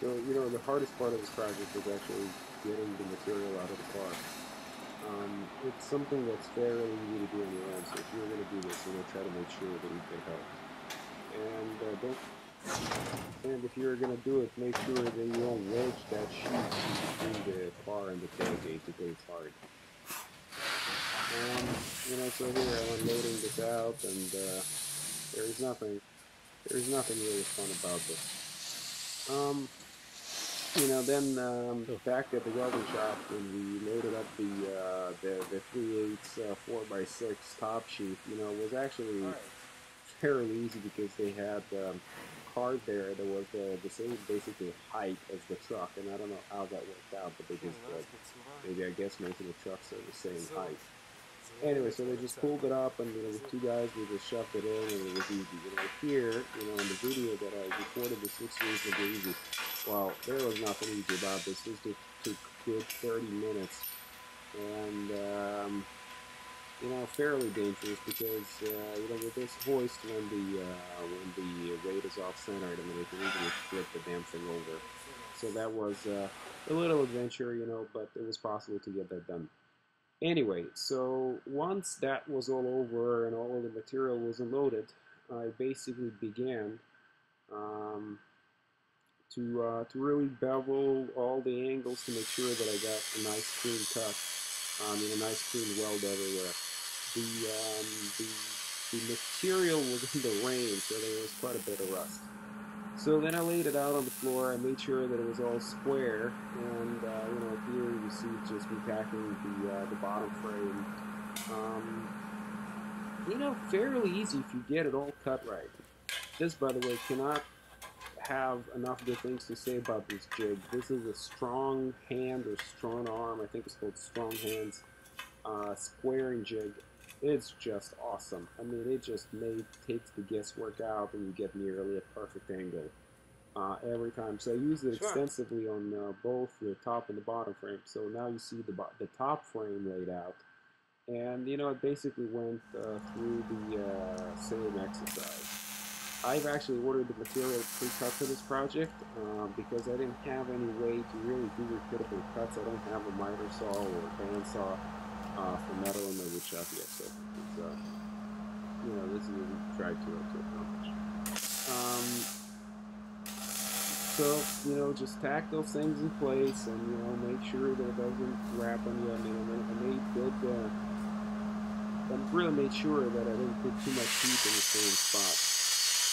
So, the hardest part of this project was actually getting the material out of the car. It's something that's fairly easy to do on your own, so if you're going to do this, try to make sure that you get help. And don't. And if you're going to do it, make sure that you don't wedge that sheet between the car and the tailgate because it's hard. So here I'm unloading this out, and there's nothing, there's nothing really fun about this. Then back at the welding shop when we loaded up the 3/8 4x6 top sheet, was actually fairly easy because they had card there that was the same basically height as the truck, and I don't know how that worked out, but they just maybe I guess most of the trucks are the same height. Anyway, so they just pulled it up, and with two guys, we just shoved it in, and it was easy. Here, in the video that I recorded, this looks reasonably easy. Well, there was nothing easy about this. This took good 30 minutes, and fairly dangerous because with this hoist, when the weight is off centered, it can easily flip the damn thing over. So that was a little adventure, but it was possible to get that done. Anyway, so once that was all over and all of the material was unloaded, I basically began to really bevel all the angles to make sure that I got a nice clean cut, a nice clean weld everywhere. The material was in the rain, so there was quite a bit of rust. So then I laid it out on the floor. I made sure that it was all square, and here you see just me tacking the bottom frame. Fairly easy if you get it all cut right. This, by the way, cannot have enough good things to say about this jig. This is a strong hand or strong arm. I think it's called strong hands squaring jig. It's just awesome. It just takes the guesswork out, and you get nearly a perfect angle every time. So I used it extensively on both the top and the bottom frame. So now you see the top frame laid out, and it basically went through the same exercise. I've actually ordered the material pre-cut for this project because I didn't have any way to really do repeatable cuts. I don't have a miter saw or a bandsaw for metal in my wood shop yet, so it's, this is what we tried to accomplish. So, just tack those things in place and, make sure that it doesn't wrap on you. I made good, I really made sure that I didn't put too much heat in the same spot.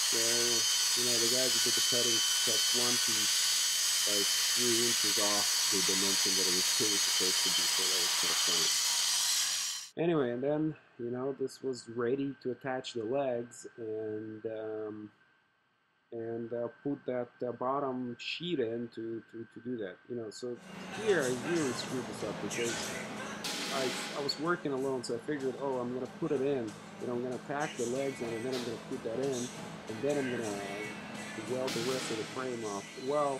So, the guys who did the cutting cut one piece like 3 inches off the dimension that it was really supposed to be, so that was kind of funny. Anyway, and then, this was ready to attach the legs, and put that bottom sheet in to do that. So here I really screwed this up because I was working alone, so I figured, oh, I'm going to put it in. I'm going to pack the legs in, and then I'm going to put that in, and then I'm going to weld the rest of the frame off. Well,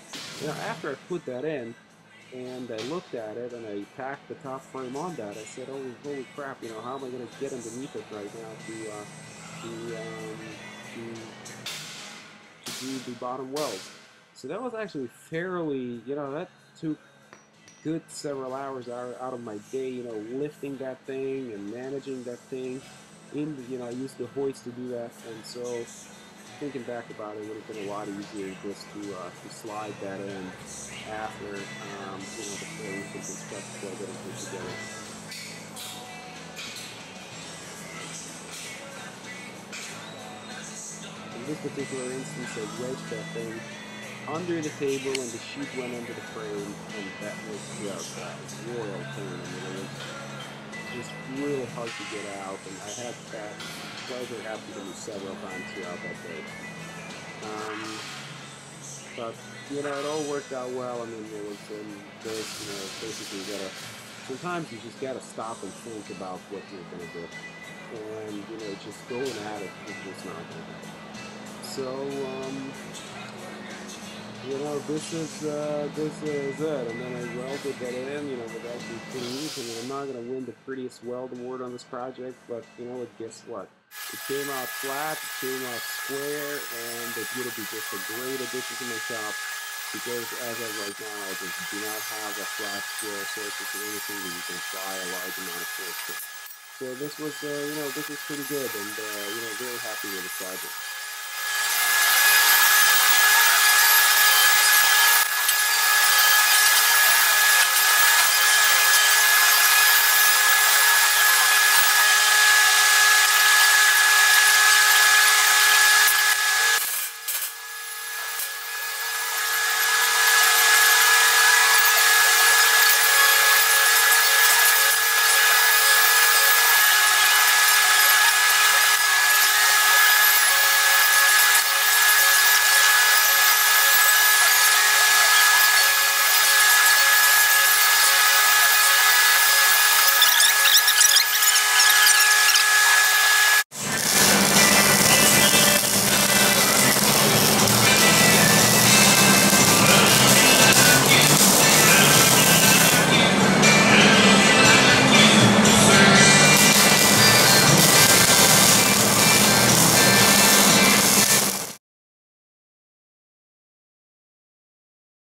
after I put that in, and I looked at it, and I tacked the top frame on that, I said, oh, holy crap, how am I going to get underneath it right now to do the bottom weld? So that was actually fairly, that took good several hours out of my day, lifting that thing and managing that thing. I used the hoist to do that, and so thinking back about it, it would have been a lot easier just to slide that in after, the frames and construct welded and put together. In this particular instance, I wedged that thing under the table, and the sheet went under the frame, and that was just a royal pain. It was just really hard to get out, and I had that pleasure happening to me several times throughout that day. But it all worked out well. There was this, basically sometimes you just gotta stop and think about what you're gonna do, and just going at it is just not gonna happen. So this is it. And then I welded that in, without being pretty. I'm not going to win the prettiest weld award on this project, but guess what? It came out flat, it came out square, and it's going to be just a great addition to my shop. because as of right now, I just do not have a flat scale surface or anything that you can apply a large amount of force to. So this was, this was pretty good, and